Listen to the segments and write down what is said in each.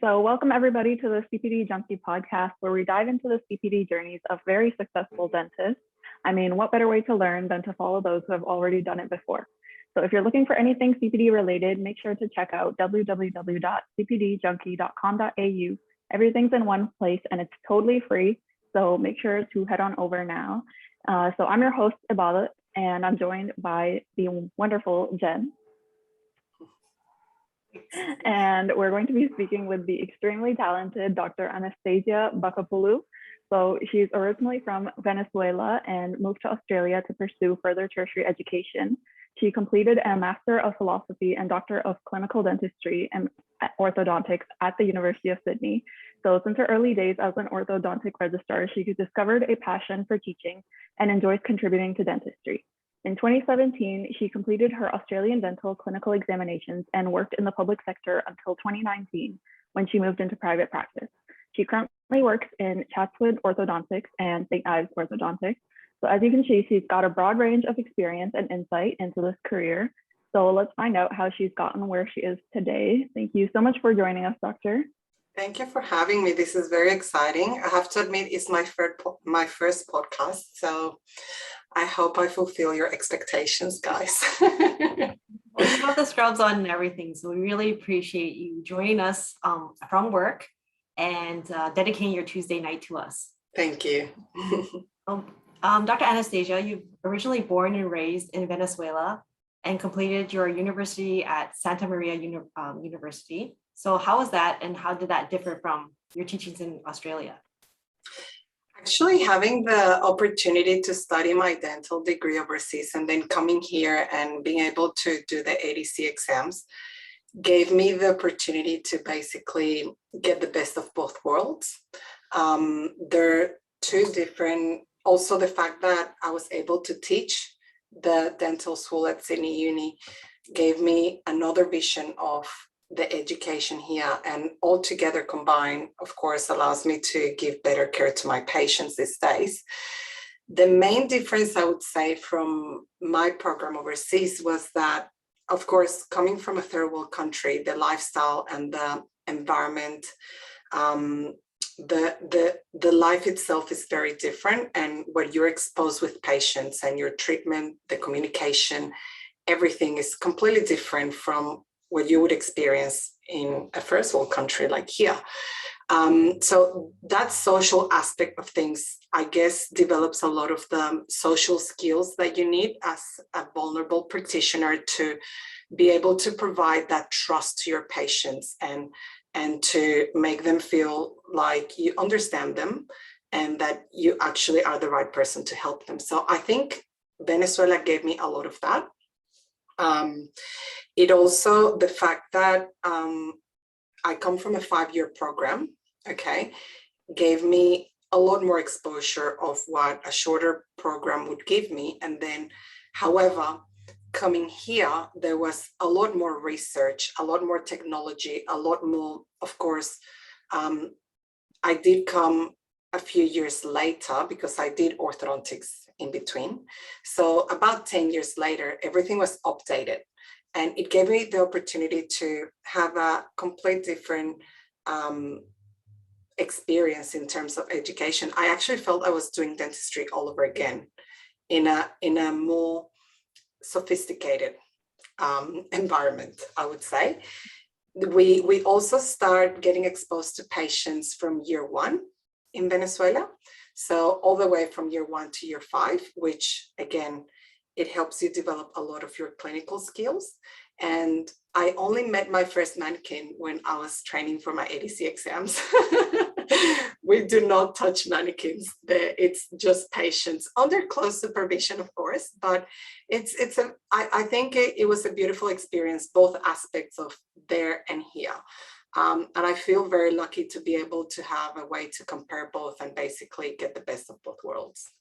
So welcome everybody to the CPD Junkie podcast, where we dive into the CPD journeys of very successful dentists. I mean, what better way to learn than to follow those who have already done it before? So if you're looking for anything CPD related, make sure to check out www.cpdjunkie.com.au. Everything's in one place and it's totally free. So make sure to head on over now. So I'm your host, Ibadat, and I'm joined by the wonderful Jen. And we're going to be speaking with the extremely talented Dr. Anastasia Bakopoulou. So she's originally from Venezuela and moved to Australia to pursue further tertiary education. She completed a Master of Philosophy and Doctor of Clinical Dentistry and Orthodontics at the University of Sydney. So since her early days as an orthodontic registrar, she discovered a passion for teaching and enjoys contributing to dentistry. In 2017, she completed her Australian dental clinical examinations and worked in the public sector until 2019, when she moved into private practice. She currently works in Chatswood Orthodontics and St. Ives Orthodontics. So as you can see, she's got a broad range of experience and insight into this career. So let's find out how she's gotten where she is today. Thank you so much for joining us, Doctor. Thank you for having me. This is very exciting. I have to admit, it's my first podcast, so I hope I fulfill your expectations, guys. Well, you have the scrubs on and everything, so we really appreciate you joining us from work and dedicating your Tuesday night to us. Thank you. Dr. Anastasia, you're originally born and raised in Venezuela and completed your university at Santa Maria University. So how was that, and how did that differ from your teachings in Australia? Actually, having the opportunity to study my dental degree overseas and then coming here and being able to do the ADC exams gave me the opportunity to basically get the best of both worlds. They're two different, also the fact that I was able to teach the dental school at Sydney Uni gave me another vision of the education here, and all together combined, of course, allows me to give better care to my patients these days. The main difference, I would say, from my program overseas was that, of course, coming from a third world country, the lifestyle and the environment, the life itself is very different, and where you're exposed with patients and your treatment, the communication, everything is completely different from what you would experience in a first world country like here. So that social aspect of things, I guess, develops a lot of the social skills that you need as a vulnerable practitioner to be able to provide that trust to your patients and to make them feel like you understand them and that you actually are the right person to help them. So I think Venezuela gave me a lot of that. It also, the fact that I come from a 5-year program, okay, gave me a lot more exposure of what a shorter program would give me. And then, however, coming here, there was a lot more research, a lot more technology, a lot more, of course, I did come a few years later because I did orthodontics in between. So about 10 years later, everything was updated. And it gave me the opportunity to have a complete different experience in terms of education. I actually felt I was doing dentistry all over again in a more sophisticated environment, I would say. We also start getting exposed to patients from year 1 in Venezuela. So all the way from year 1 to year 5, which again, it helps you develop a lot of your clinical skills. And I only met my first mannequin when I was training for my ADC exams. We do not touch mannequins. It's just patients under close supervision, of course, but I think it was a beautiful experience, both aspects of there and here. And I feel very lucky to be able to have a way to compare both and basically get the best of both worlds.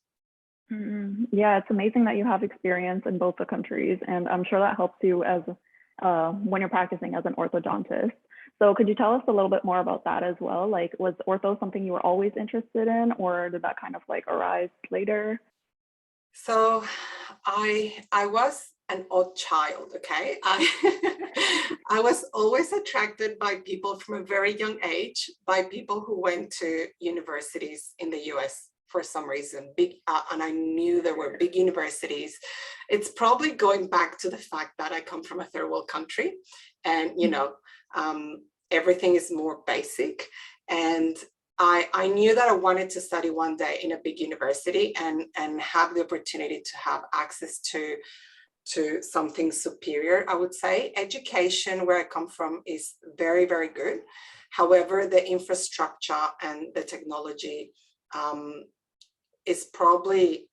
Yeah, it's amazing that you have experience in both the countries, and I'm sure that helps you as when you're practicing as an orthodontist. So could you tell us a little bit more about that as well? Like, was ortho something you were always interested in, or did that kind of like arise later? So I was an odd child, okay? I was always attracted by people from a very young age, by people who went to universities in the US for some reason, and I knew there were big universities. It's probably going back to the fact that I come from a third world country, and everything is more basic. And I knew that I wanted to study one day in a big university and have the opportunity to have access to something superior. I would say education where I come from is very, very good. However, the infrastructure and the technology is probably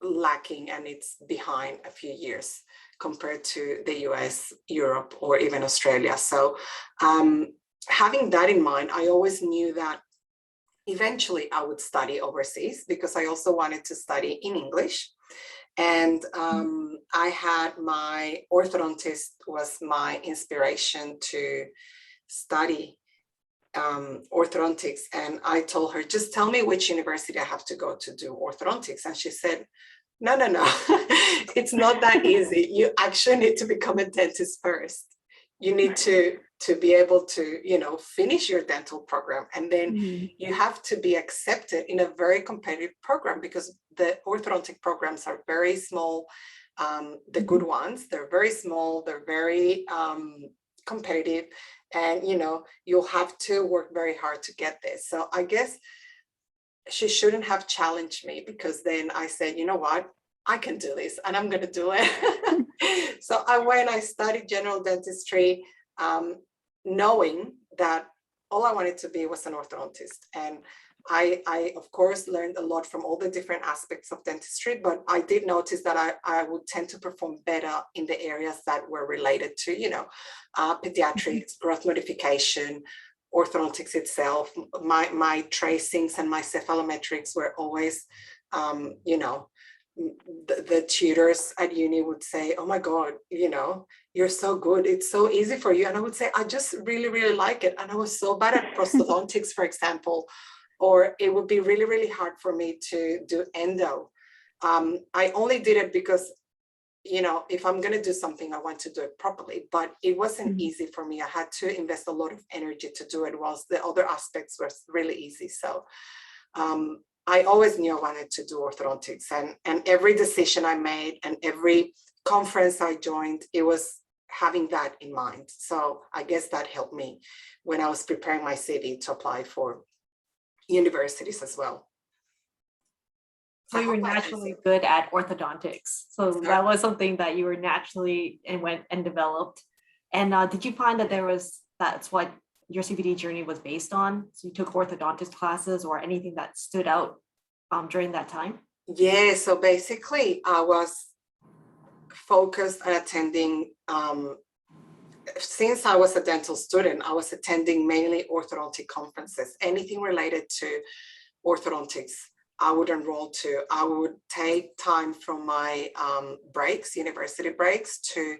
lacking, and it's behind a few years compared to the US, Europe, or even Australia. So having that in mind, I always knew that eventually I would study overseas, because I also wanted to study in English. And I had my orthodontist was my inspiration to study orthodontics. And I told her, just tell me which university I have to go to do orthodontics. And she said, no, it's not that easy. You actually need to become a dentist first. You need to be able to, finish your dental program. And then you have to be accepted in a very competitive program, because the orthodontic programs are very small. The good ones, they're very small, they're very competitive, and, you'll have to work very hard to get this. So I guess she shouldn't have challenged me, because then I said, you know what, I can do this and I'm going to do it. So I studied general dentistry, knowing that all I wanted to be was an orthodontist. And I of course learned a lot from all the different aspects of dentistry, but I did notice that I would tend to perform better in the areas that were related to, pediatrics, growth modification, orthodontics itself. My tracings and my cephalometrics were always, the tutors at uni would say, oh my God, you're so good. It's so easy for you. And I would say, I just really, really like it. And I was so bad at prosthodontics, for example, or it would be really, really hard for me to do endo. I only did it because, if I'm going to do something, I want to do it properly, but it wasn't easy for me. I had to invest a lot of energy to do it, whilst the other aspects were really easy. So I always knew I wanted to do orthodontics, and every decision I made and every conference I joined, it was having that in mind. So I guess that helped me when I was preparing my CV to apply for universities as well. So you were naturally good at orthodontics. So that was something that you were naturally and went and developed. And did you find that that's what your CPD journey was based on? So you took orthodontist classes or anything that stood out during that time? Yeah, so basically I was focused on attending, since I was a dental student, I was attending mainly orthodontic conferences. Anything related to orthodontics, I would enroll to. I would take time from my breaks, university breaks, to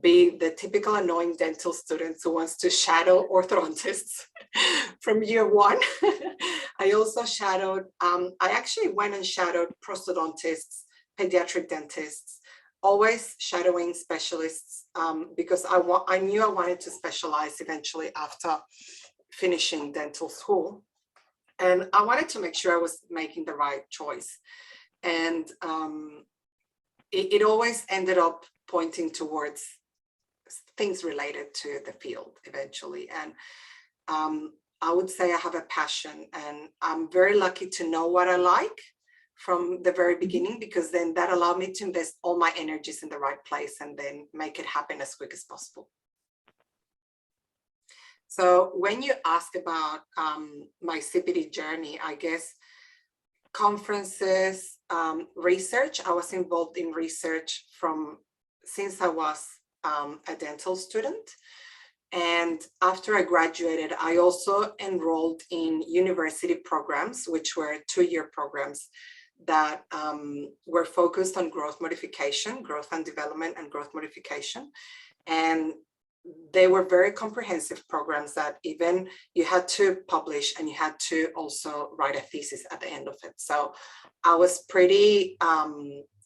be the typical annoying dental student who wants to shadow orthodontists from year one. I also shadowed, I actually went and shadowed prosthodontists, pediatric dentists, always shadowing specialists, because I knew I wanted to specialize eventually after finishing dental school. And I wanted to make sure I was making the right choice. And it always ended up pointing towards things related to the field eventually. And I would say I have a passion, and I'm very lucky to know what I like from the very beginning, because then that allowed me to invest all my energies in the right place and then make it happen as quick as possible. So when you ask about my CPD journey, I guess conferences, research, I was involved in research since I was a dental student. And after I graduated, I also enrolled in university programs, which were 2-year programs that were focused on growth modification, growth and development and growth modification. And they were very comprehensive programs that even you had to publish and you had to also write a thesis at the end of it. So I was pretty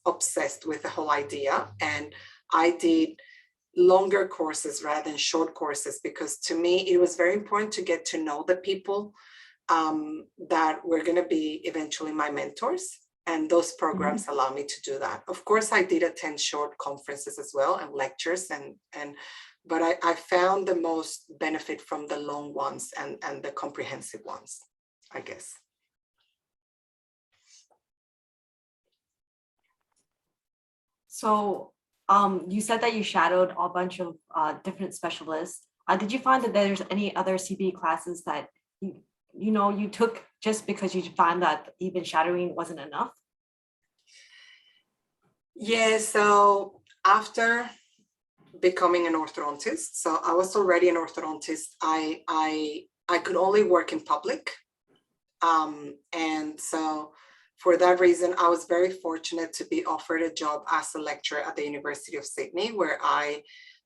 obsessed with the whole idea, and I did longer courses rather than short courses, because to me it was very important to get to know the people that were going to be eventually my mentors, and those programs allow me to do that. Of course, I did attend short conferences as well and lectures, but I found the most benefit from the long ones and the comprehensive ones, I guess. So you said that you shadowed a bunch of different specialists. Did you find that there's any other CBD classes that you took just because you found that even shadowing wasn't enough? Yeah, so after becoming an orthodontist, so I was already an orthodontist. I could only work in public, and so for that reason, I was very fortunate to be offered a job as a lecturer at the University of Sydney, where I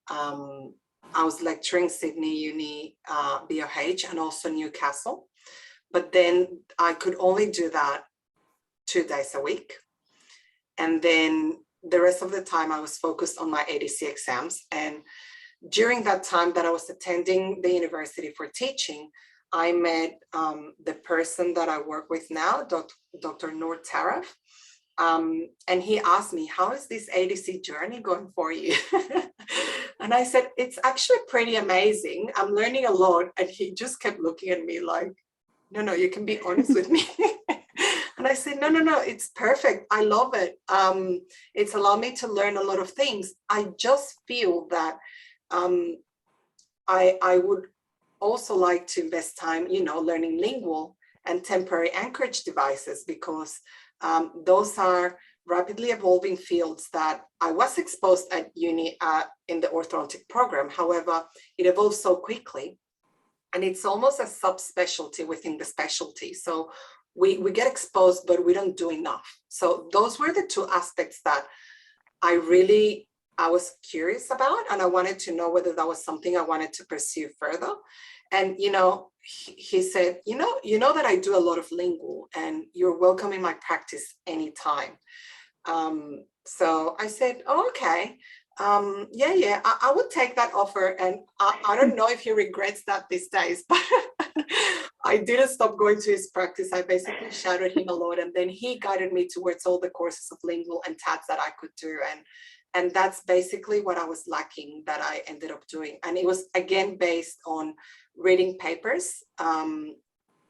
was lecturing Sydney Uni, BOH, and also Newcastle. But then I could only do that 2 days a week. And then the rest of the time I was focused on my ADC exams. And during that time that I was attending the university for teaching, I met the person that I work with now, Dr. Noor Taraf. And he asked me, how is this ADC journey going for you? And I said, it's actually pretty amazing. I'm learning a lot. And he just kept looking at me like, no, you can be honest with me. And I said, no, it's perfect. I love it. It's allowed me to learn a lot of things. I just feel that I would also like to invest time, learning lingual and temporary anchorage devices, because those are rapidly evolving fields that I was exposed at uni in the orthodontic program. However, it evolves so quickly, and it's almost a subspecialty within the specialty. So we get exposed, but we don't do enough. So those were the 2 aspects that I was curious about, and I wanted to know whether that was something I wanted to pursue further. And, he said, you know that I do a lot of lingual, and you're welcome in my practice anytime. So I said, oh, okay. Yeah, I would take that offer. And I don't know if he regrets that these days, but I didn't stop going to his practice. I basically shadowed him a lot, and then he guided me towards all the courses of lingual and TATs that I could do. And that's basically what I was lacking that I ended up doing. And it was, again, based on reading papers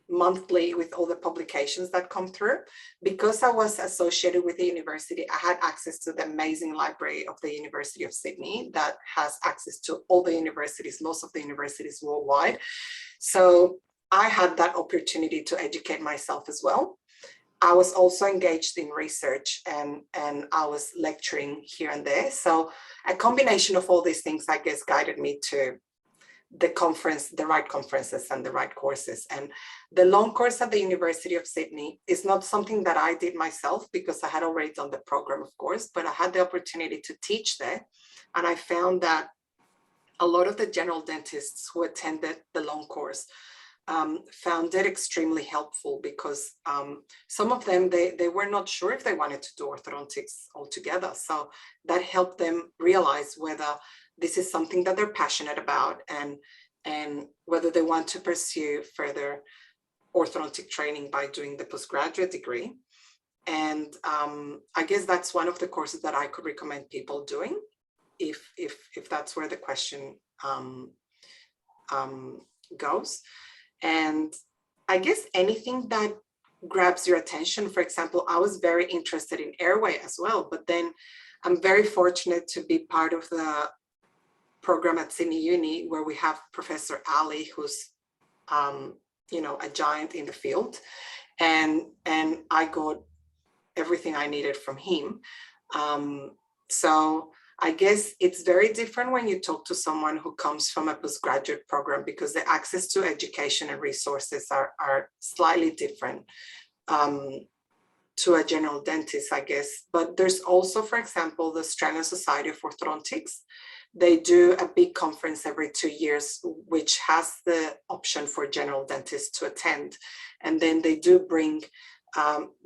monthly with all the publications that come through. Because I was associated with the university, I had access to the amazing library of the University of Sydney that has access to all the universities, most of the universities worldwide. So I had that opportunity to educate myself as well. I was also engaged in research, and I was lecturing here and there. So a combination of all these things, I guess, guided me to the right conferences and the right courses. And the long course at the University of Sydney is not something that I did myself, because I had already done the program, of course, but I had the opportunity to teach there. And I found that a lot of the general dentists who attended the long course found it extremely helpful, because some of them, they were not sure if they wanted to do orthodontics altogether. So that helped them realize whether this is something that they're passionate about, and whether they want to pursue further orthodontic training by doing the postgraduate degree. And I guess that's one of the courses that I could recommend people doing, if that's where the question goes. And I guess anything that grabs your attention. For example, I was very interested in airway as well, but then I'm very fortunate to be part of the program at Sydney Uni, where we have Professor Ali, who's a giant in the field, and I got everything I needed from him. So I guess it's very different when you talk to someone who comes from a postgraduate program, because the access to education and resources are slightly different to a general dentist, I guess. But there's also, for example, the Australian Society of Orthodontics. They do a big conference every 2 years, which has the option for general dentists to attend. And then they do bring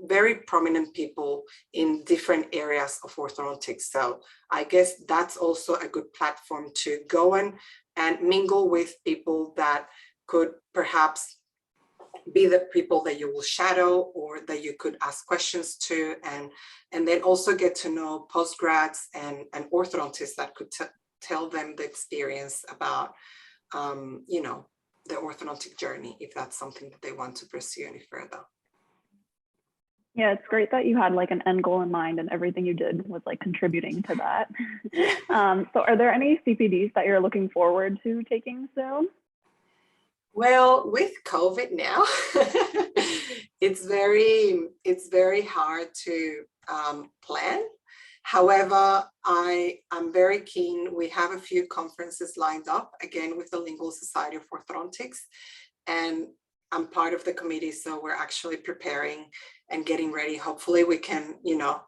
very prominent people in different areas of orthodontics. So I guess that's also a good platform to go and mingle with people that could perhaps be the people that you will shadow or that you could ask questions to, and then also get to know postgrads and orthodontists that could tell them the experience about, you know, the orthodontic journey, if that's something that they want to pursue any further. Yeah, it's great that you had like an end goal in mind and everything you did was like contributing to that. So are there any CPDs that you're looking forward to taking soon? Well, with COVID now, it's very hard to plan. However, I'm very keen. We have a few conferences lined up, again, with the Lingual Society of Orthodontics, and I'm part of the committee, so we're actually preparing and getting ready. Hopefully we can, you know,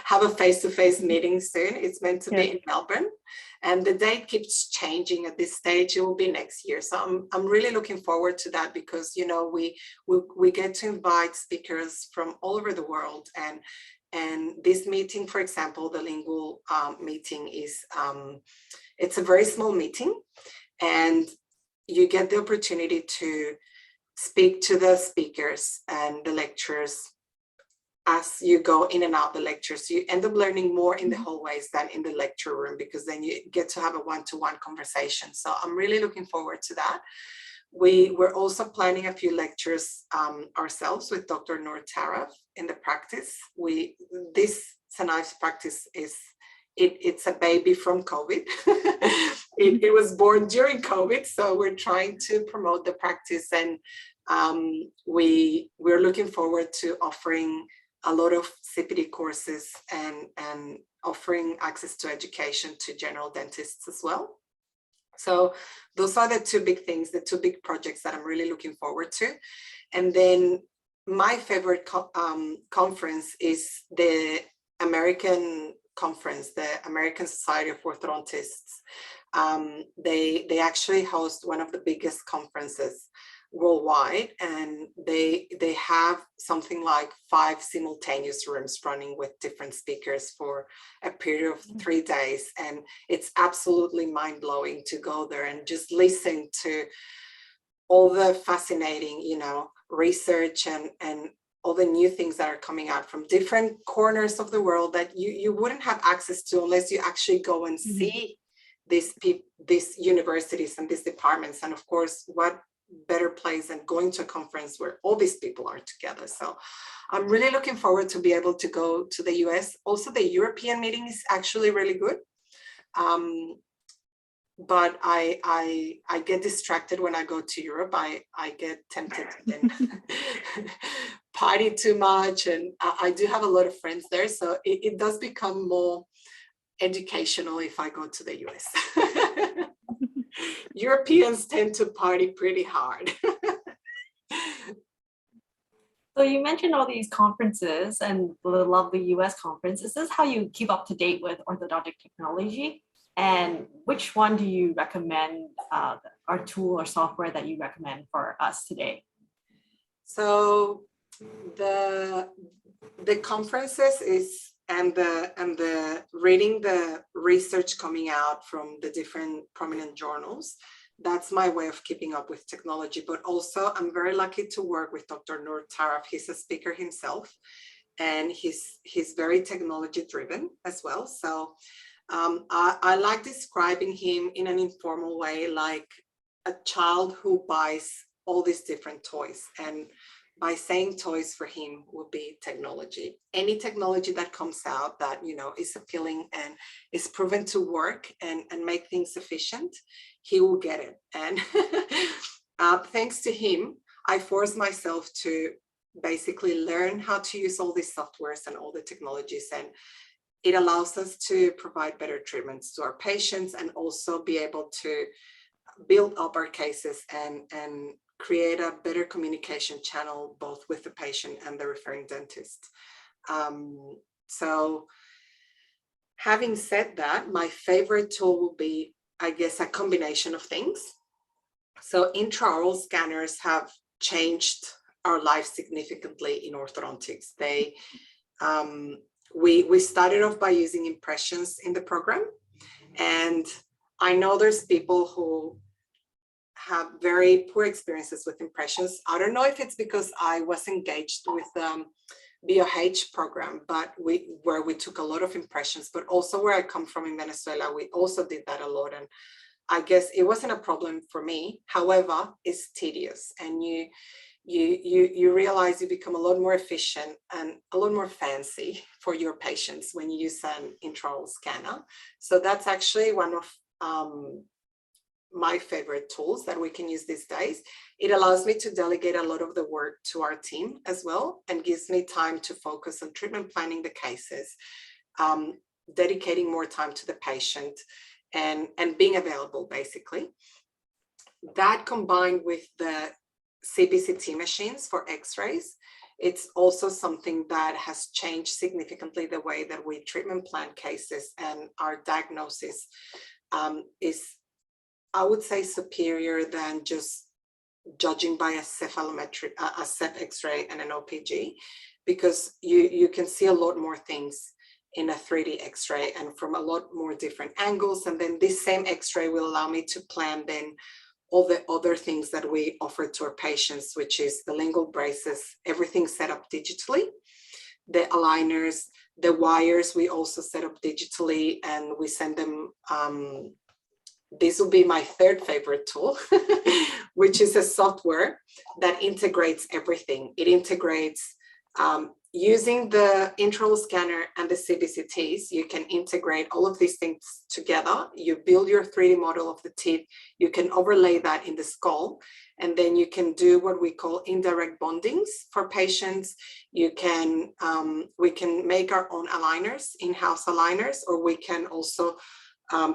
have a face-to-face meeting soon. It's meant to be in Melbourne, and the date keeps changing. At this stage, it will be next year. So I'm really looking forward to that, because, you know, we get to invite speakers from all over the world, and this meeting, for example, the lingual meeting is, it's a very small meeting, and you get the opportunity to speak to the speakers and the lecturers as you go in and out the lectures. You end up learning more in the hallways than in the lecture room, because then you get to have a one-to-one conversation. So I'm really looking forward to that. We're also planning a few lectures ourselves with Dr. Noor Taraf in the practice. This St. Ives practice is, it's a baby from COVID. It was born during COVID, so we're trying to promote the practice, and we're looking forward to offering a lot of CPD courses and offering access to education to general dentists as well. So those are the two big things, the two big projects that I'm really looking forward to. And then my favorite conference is the American conference, the American Society of Orthodontists. They actually host one of the biggest conferences worldwide, and they have something like 5 simultaneous rooms running with different speakers for a period of 3 days, and it's absolutely mind-blowing to go there and just listen to all the fascinating, you know, research and all the new things that are coming out from different corners of the world that you wouldn't have access to unless you actually go and see these universities and these departments. And of course, what better place than going to a conference where all these people are together. So I'm really looking forward to be able to go to the US. Also, the European meeting is actually really good. But I get distracted when I go to Europe. I get tempted and party too much, and I do have a lot of friends there, so it does become more educational if I go to the US. Europeans tend to party pretty hard. So you mentioned all these conferences and the lovely US conference. Is this how you keep up to date with orthodontic technology? And which one do you recommend, our tool or software that you recommend for us today? So the conferences is and the reading the research coming out from the different prominent journals. That's my way of keeping up with technology. But also, I'm very lucky to work with Dr. Noor Taraf. He's a speaker himself, and he's very technology driven as well. So I like describing him in an informal way, like a child who buys all these different toys. And by saying toys for him will be technology. Any technology that comes out that, you know, is appealing and is proven to work and make things efficient, he will get it. And thanks to him, I forced myself to basically learn how to use all these softwares and all the technologies, and it allows us to provide better treatments to our patients and also be able to build up our cases and create a better communication channel both with the patient and the referring dentist. So having said that, my favorite tool will be, I guess, a combination of things. So intraoral scanners have changed our lives significantly in orthodontics. We started off by using impressions in the program, and I know there's people who have very poor experiences with impressions. I don't know if it's because I was engaged with BOH program, but where we took a lot of impressions, but also where I come from in Venezuela, we also did that a lot. And I guess it wasn't a problem for me. However, it's tedious, and you realize you become a lot more efficient and a lot more fancy for your patients when you use an intraoral scanner. So that's actually one of my favorite tools that we can use these days. It allows me to delegate a lot of the work to our team as well, and gives me time to focus on treatment planning the cases, dedicating more time to the patient, and being available, basically. That combined with the CBCT machines for x-rays, it's also something that has changed significantly the way that we treatment plan cases, and our diagnosis is, I would say, superior than just judging by a cephalometric, a ceph x-ray and an OPG, because you can see a lot more things in a 3D x-ray and from a lot more different angles. And then this same x-ray will allow me to plan then all the other things that we offer to our patients, which is the lingual braces, everything set up digitally, the aligners, the wires we also set up digitally, and we send them, this will be my third favorite tool, which is a software that integrates everything. It integrates, using the intraoral scanner and the CBCTs, you can integrate all of these things together. You build your 3D model of the teeth, you can overlay that in the skull, and then you can do what we call indirect bondings for patients. You can, we can make our own aligners, in-house aligners, or we can also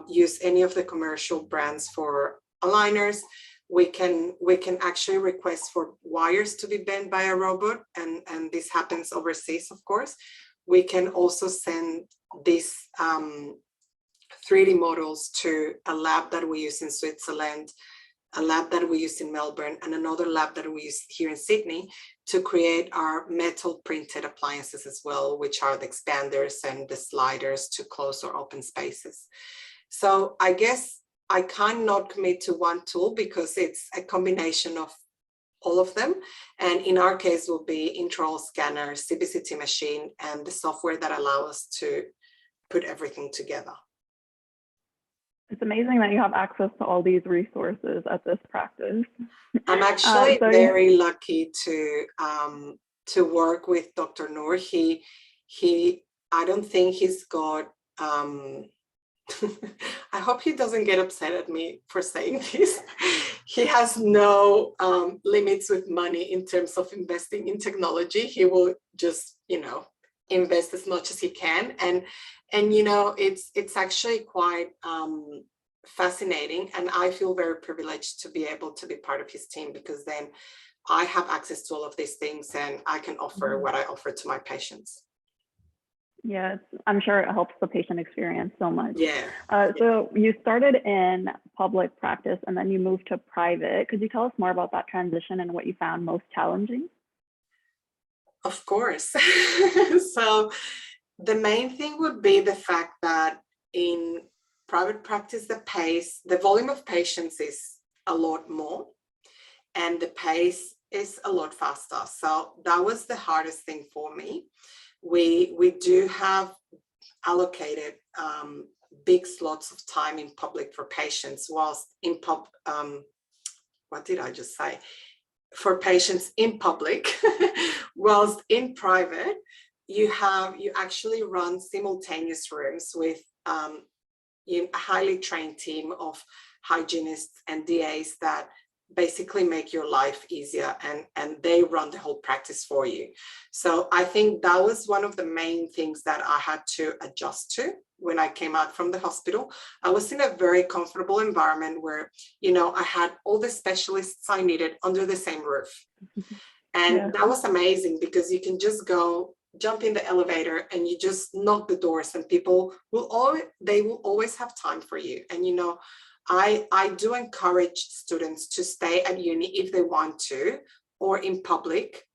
use any of the commercial brands for aligners. We can actually request for wires to be bent by a robot, and this happens overseas, of course. We can also send these 3D models to a lab that we use in Switzerland, a lab that we use in Melbourne, and another lab that we use here in Sydney to create our metal printed appliances as well, which are the expanders and the sliders to close or open spaces. So I guess I cannot commit to one tool because it's a combination of all of them. And in our case will be intraoral scanner, CBCT machine, and the software that allow us to put everything together. It's amazing that you have access to all these resources at this practice. I'm actually very lucky to work with Dr. Noor. I don't think he's got, I hope he doesn't get upset at me for saying this. He has no limits with money in terms of investing in technology. He will just, you know, invest as much as he can. And you know, it's actually quite fascinating. And I feel very privileged to be able to be part of his team, because then I have access to all of these things and I can offer what I offer to my patients. Yeah, I'm sure it helps the patient experience so much. Yeah. So you started in public practice and then you moved to private. Could you tell us more about that transition and what you found most challenging? Of course. So the main thing would be the fact that in private practice, the volume of patients is a lot more and the pace is a lot faster. So that was the hardest thing for me. We do have allocated big slots of time in public for patients, whilst in what did I just say? For patients in public, whilst in private, you actually run simultaneous rooms with a highly trained team of hygienists and DAs that basically make your life easier, and they run the whole practice for you. So I think that was one of the main things that I had to adjust to when I came out from the hospital. I was in a very comfortable environment where, you know, I had all the specialists I needed under the same roof. And that was amazing, because you can just go jump in the elevator and you just knock the doors and people will always have time for you. And, you know, I do encourage students to stay at uni if they want to, or in public,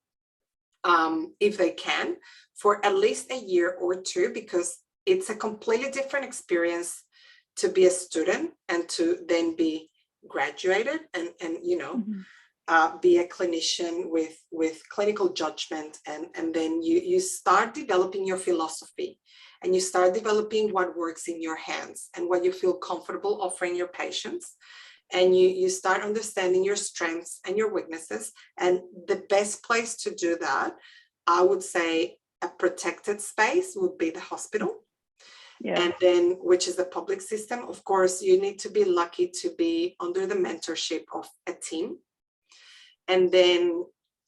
if they can, for at least a year or two, because it's a completely different experience to be a student and to then be graduated and you know, be a clinician with clinical judgment, and then you start developing your philosophy, and you start developing what works in your hands and what you feel comfortable offering your patients, and you start understanding your strengths and your weaknesses. And the best place to do that, I would say, a protected space would be the hospital. Yeah. And then, which is the public system. Of course, you need to be lucky to be under the mentorship of a team. And then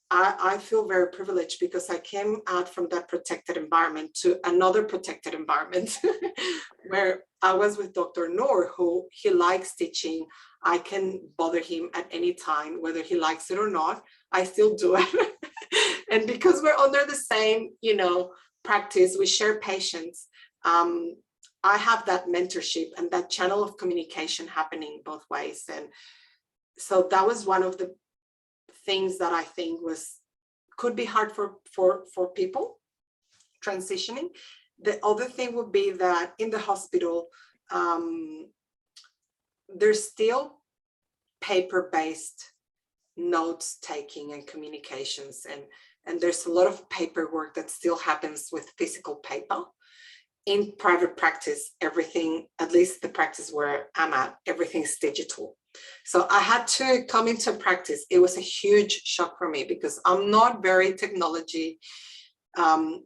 I feel very privileged because I came out from that protected environment to another protected environment where I was with Dr. Noor, who he likes teaching. I can bother him at any time, whether he likes it or not, I still do it. And because we're under the same, you know, practice, we share patients. I have that mentorship and that channel of communication happening both ways. And so that was one of the things that I think could be hard for people transitioning. The other thing would be that in the hospital, there's still paper-based notes taking and communications, and there's a lot of paperwork that still happens with physical paper. In private practice, everything, at least the practice where I'm at, everything's digital. So I had to come into practice. It was a huge shock for me because I'm not very technology. I'm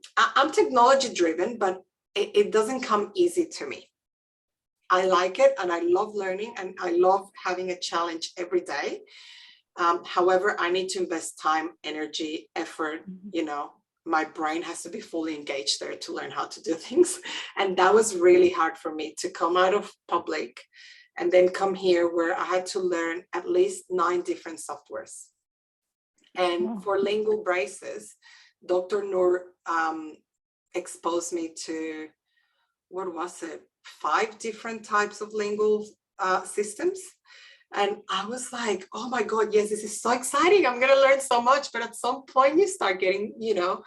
technology driven, but it doesn't come easy to me. I like it and I love learning and I love having a challenge every day. However, I need to invest time, energy, effort, you know, my brain has to be fully engaged there to learn how to do things. And that was really hard for me to come out of public and then come here where I had to learn at least 9 different softwares. And for lingual braces, Dr. Noor exposed me to, what was it, 5 different types of lingual systems. And I was like, oh my God, yes, this is so exciting. I'm going to learn so much. But at some point you start getting, you know,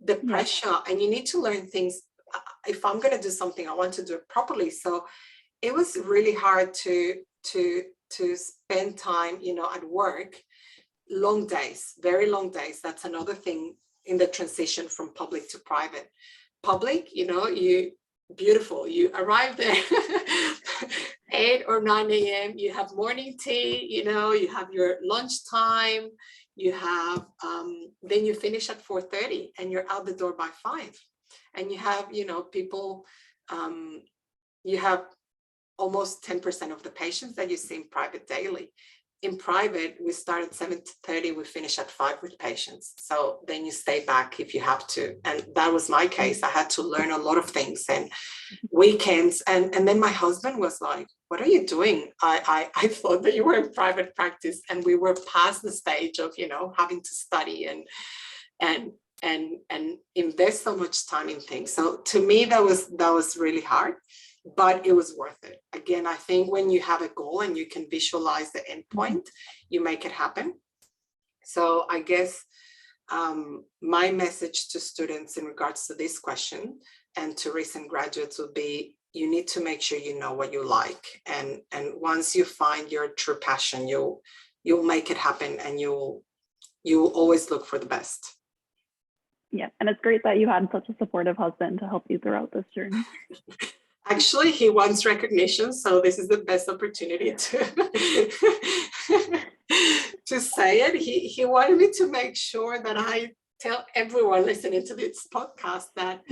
the pressure and you need to learn things. If I'm going to do something, I want to do it properly. So it was really hard to spend time, you know, at work, long days, very long days. That's another thing in the transition from public to private. Public, you know, beautiful, you arrive there 8 or 9 a.m. you have morning tea, you know, you have your lunch time, you have then you finish at 4:30 and you're out the door by 5, and you have, you know, people, you have almost 10% of the patients that you see in private daily. In private, we start at 7:30, we finish at 5 with patients. So then you stay back if you have to. And that was my case. I had to learn a lot of things and weekends. And then my husband was like, what are you doing? I thought that you were in private practice, and we were past the stage of, you know, having to study and invest so much time in things. So to me, that was really hard. But it was worth it. Again, I think when you have a goal and you can visualize the end point, you make it happen. So I guess my message to students in regards to this question and to recent graduates would be, you need to make sure you know what you like. And once you find your true passion, you'll make it happen, and you'll always look for the best. Yeah, and it's great that you had such a supportive husband to help you throughout this journey. Actually, he wants recognition, so this is the best opportunity to say it. He wanted me to make sure that I tell everyone listening to this podcast that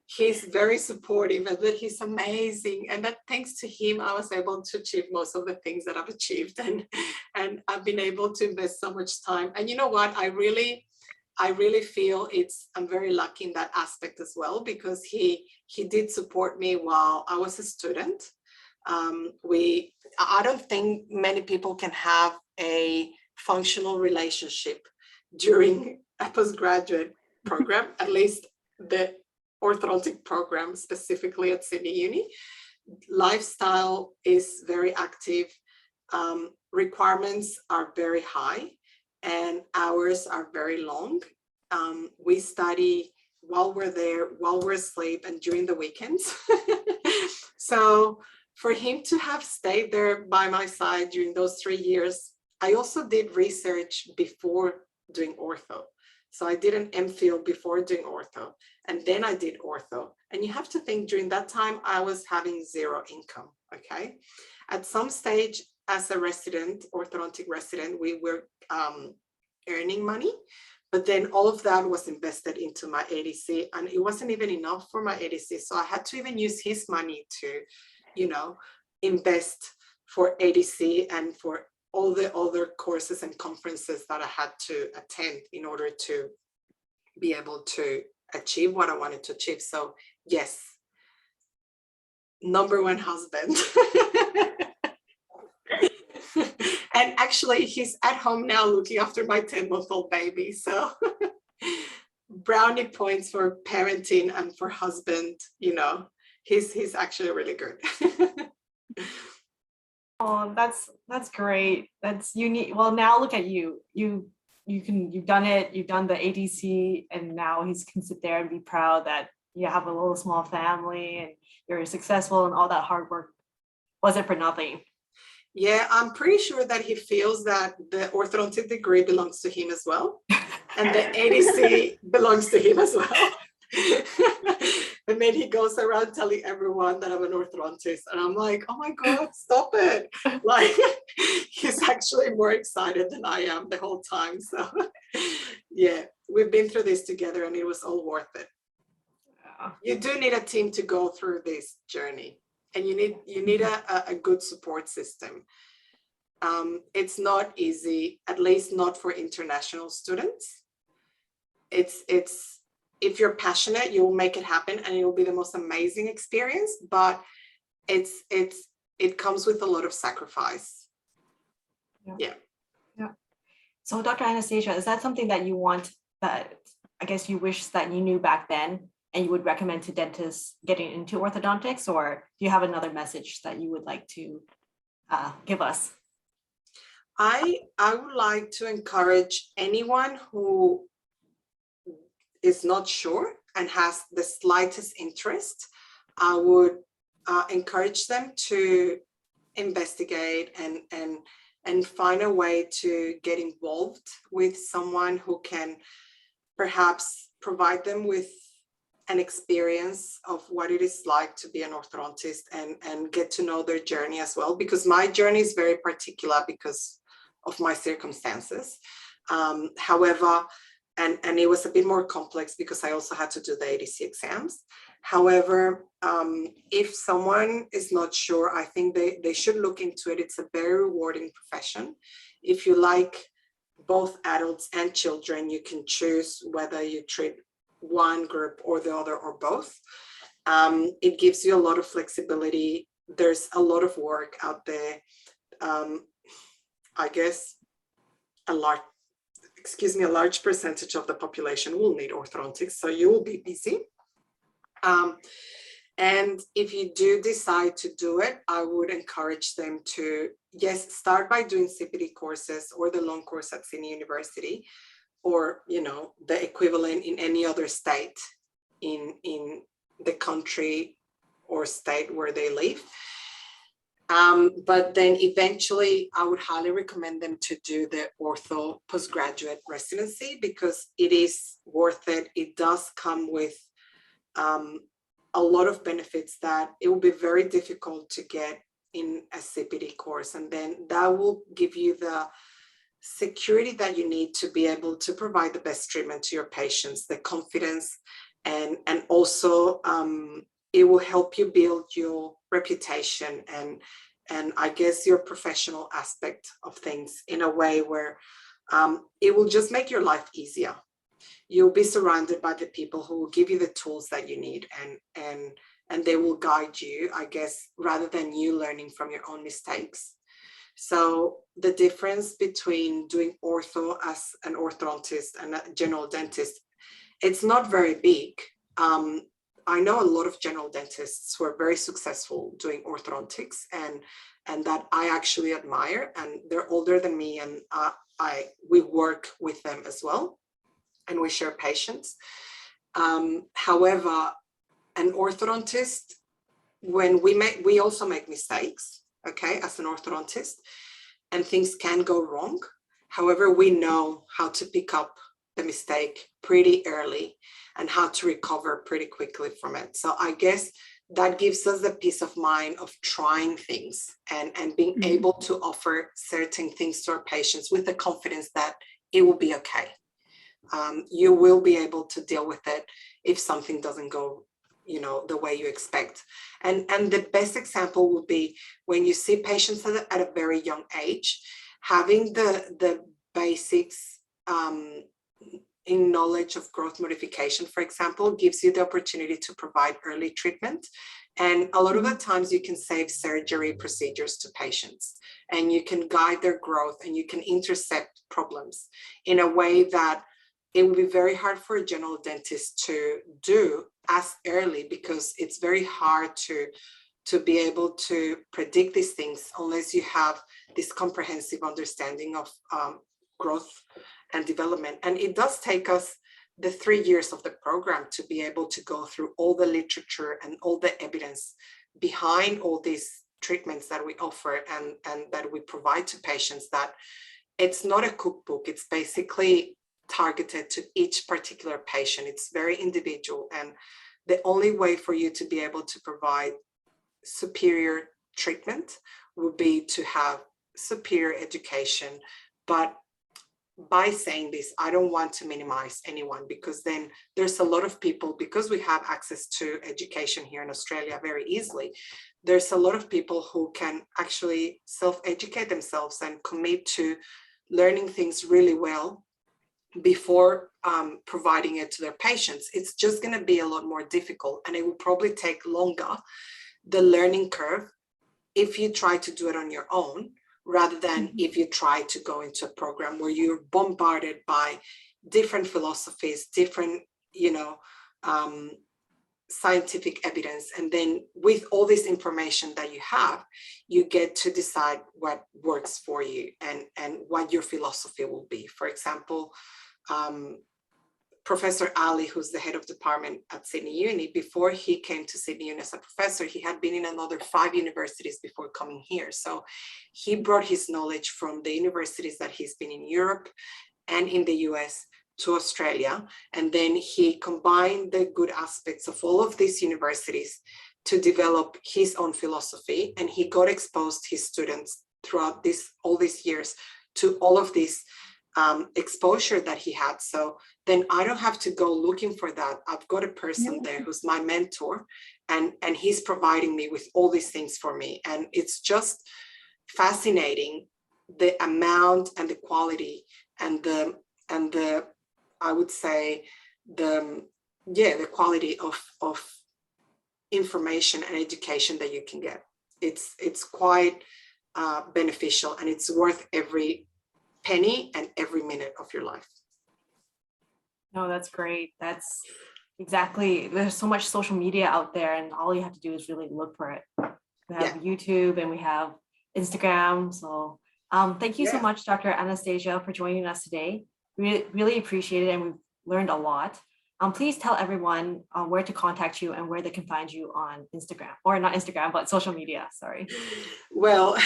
he's very supportive and that he's amazing, and that thanks to him, I was able to achieve most of the things that I've achieved, and I've been able to invest so much time. And you know what? I really feel I'm very lucky in that aspect as well, because he did support me while I was a student. I don't think many people can have a functional relationship during a postgraduate program, at least the orthodontic program, specifically at Sydney Uni. Lifestyle is very active. Requirements are very high. and hours are very long. We study while we're there, while we're asleep, and during the weekends. So for him to have stayed there by my side during those 3 years, I also did research before doing ortho. So I did an MPhil before doing ortho, and then I did ortho. And you have to think during that time, I was having zero income, okay? At some stage, as a resident, orthodontic resident, we were earning money, but then all of that was invested into my ADC, and it wasn't even enough for my ADC. So I had to even use his money to, you know, invest for ADC and for all the other courses and conferences that I had to attend in order to be able to achieve what I wanted to achieve. So yes, number one husband. And actually he's at home now looking after my 10-month-old baby. So brownie points for parenting and for husband, you know, he's actually really good. Oh, that's great. That's unique. Well, now look at you. You've done it. You've done the ADC, and now he can sit there and be proud that you have a little small family and you're successful, and all that hard work wasn't for nothing. Yeah, I'm pretty sure that he feels that the orthodontic degree belongs to him as well, and the ADC belongs to him as well. And then he goes around telling everyone that I'm an orthodontist, and I'm like, oh my God, stop it. Like, he's actually more excited than I am the whole time. So yeah, we've been through this together, and it was all worth it. Yeah. You do need a team to go through this journey, and you need a good support system. It's not easy, at least not for international students. It's if you're passionate, you'll make it happen, and it will be the most amazing experience, but it comes with a lot of sacrifice. Yeah. So Dr. Anastasia, is that something that you want, that I guess you wish that you knew back then, and you would recommend to dentists getting into orthodontics, or do you have another message that you would like to give us? I would like to encourage anyone who is not sure and has the slightest interest. I would encourage them to investigate and find a way to get involved with someone who can perhaps provide them with an experience of what it is like to be an orthodontist, and get to know their journey as well, because my journey is very particular because of my circumstances. However, and it was a bit more complex because I also had to do the ADC exams. However, if someone is not sure, I think they should look into it. It's a very rewarding profession. If you like both adults and children, you can choose whether you treat one group or the other, or both. It gives you a lot of flexibility. There's a lot of work out there. I guess a large percentage of the population will need orthodontics, so you will be busy. And if you do decide to do it, I would encourage them to, yes, start by doing CPD courses or the long course at Sydney University, or, you know, the equivalent in any other state in the country or state where they live. But then eventually I would highly recommend them to do the ortho postgraduate residency, because it is worth it. It does come with a lot of benefits that it will be very difficult to get in a CPD course. And then that will give you the security that you need to be able to provide the best treatment to your patients, the confidence, and also it will help you build your reputation and I guess your professional aspect of things in a way where it will just make your life easier. You'll be surrounded by the people who will give you the tools that you need, and they will guide you, I guess, rather than you learning from your own mistakes. So the difference between doing ortho as an orthodontist and a general dentist, it's not very big. I know a lot of general dentists who are very successful doing orthodontics and that I actually admire, and they're older than me, and we work with them as well, and we share patients. However, an orthodontist, when we also make mistakes, okay, as an orthodontist, and things can go wrong. However, we know how to pick up the mistake pretty early and how to recover pretty quickly from it. So I guess that gives us the peace of mind of trying things and being able to offer certain things to our patients with the confidence that it will be okay. You will be able to deal with it if something doesn't go, the way you expect. And the best example would be when you see patients at a very young age, having the basics in knowledge of growth modification, for example, gives you the opportunity to provide early treatment. And a lot of the times you can save surgery procedures to patients, and you can guide their growth, and you can intercept problems in a way that it will be very hard for a general dentist to do as early, because it's very hard to be able to predict these things unless you have this comprehensive understanding of growth and development. And it does take us the 3 years of the program to be able to go through all the literature and all the evidence behind all these treatments that we offer and that we provide to patients, that it's not a cookbook. It's basically targeted to each particular patient. It's very individual, and the only way for you to be able to provide superior treatment would be to have superior education. But by saying this, I don't want to minimize anyone, because then there's a lot of people, because we have access to education here in Australia very easily, there's a lot of people who can actually self-educate themselves and commit to learning things really well before providing it to their patients. It's just going to be a lot more difficult, and it will probably take longer, the learning curve, if you try to do it on your own, rather than if you try to go into a program where you're bombarded by different philosophies, different, scientific evidence. And then with all this information that you have, you get to decide what works for you and what your philosophy will be. For example, Professor Ali, who's the head of department at Sydney Uni, before he came to Sydney Uni as a professor, he had been in another 5 universities before coming here. So he brought his knowledge from the universities that he's been in Europe and in the US to Australia. And then he combined the good aspects of all of these universities to develop his own philosophy. And he got exposed his students throughout all these years to all of this exposure that he had. So then I don't have to go looking for that. I've got a person there who's my mentor, and he's providing me with all these things for me. And it's just fascinating, the amount and the quality and the I would say the quality of information and education that you can get. It's quite beneficial, and it's worth every penny and every minute of your life. No, that's great. That's exactly, there's so much social media out there, and all you have to do is really look for it. We have YouTube and we have Instagram. So thank you so much, Dr. Anastasia, for joining us today. We really appreciate it, and we've learned a lot. Please tell everyone where to contact you and where they can find you on Instagram, or not Instagram, but social media, sorry. Well,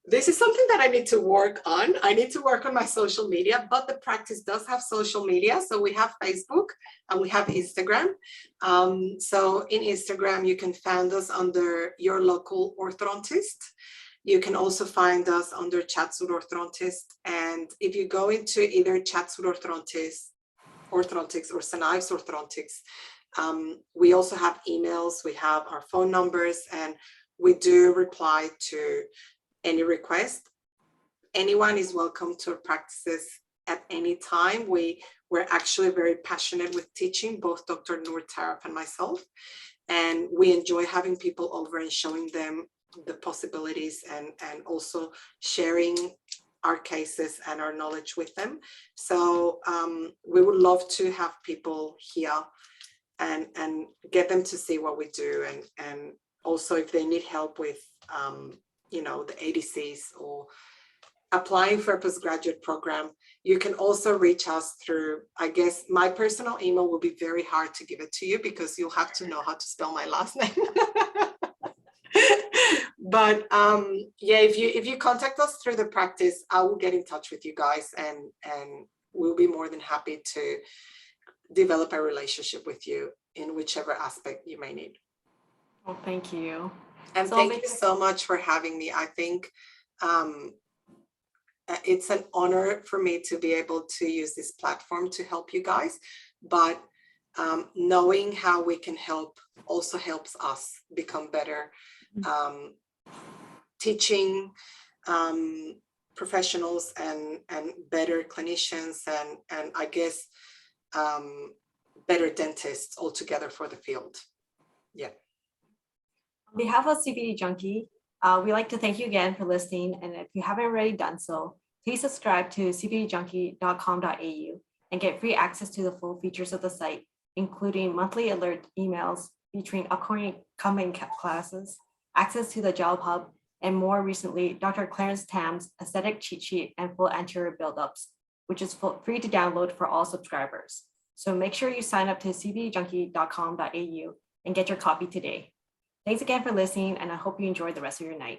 this is something that I need to work on. I need to work on my social media, but the practice does have social media. So we have Facebook and we have Instagram. So in Instagram, you can find us under Your Local Orthodontist. You can also find us under Chatswood Orthodontist. And if you go into either Chatswood Orthodontics or St. Ives Orthodontics, we also have emails, we have our phone numbers, and we do reply to any request. Anyone is welcome to our practices at any time. We're actually very passionate with teaching, both Dr. Noor Taraf and myself, and we enjoy having people over and showing them the possibilities and also sharing our cases and our knowledge with them. So we would love to have people here and get them to see what we do, and also if they need help with the ADCs or applying for a postgraduate program, you can also reach us through, I guess, my personal email will be very hard to give it to you because you'll have to know how to spell my last name. But yeah, if you contact us through the practice, I will get in touch with you guys, and we'll be more than happy to develop a relationship with you in whichever aspect you may need. Well, thank you. And So thank you so much for having me. I think it's an honor for me to be able to use this platform to help you guys, but knowing how we can help also helps us become better teaching professionals and better clinicians and I guess better dentists altogether for the field. Yeah. On behalf of CPD Junkie, we'd like to thank you again for listening. And if you haven't already done so, please subscribe to cbdjunkie.com.au and get free access to the full features of the site, including monthly alert emails featuring upcoming classes, access to the Job Hub, and more recently, Dr. Clarence Tam's aesthetic cheat sheet and full anterior buildups, which is free to download for all subscribers. So make sure you sign up to cbdjunkie.com.au and get your copy today. Thanks again for listening, and I hope you enjoy the rest of your night.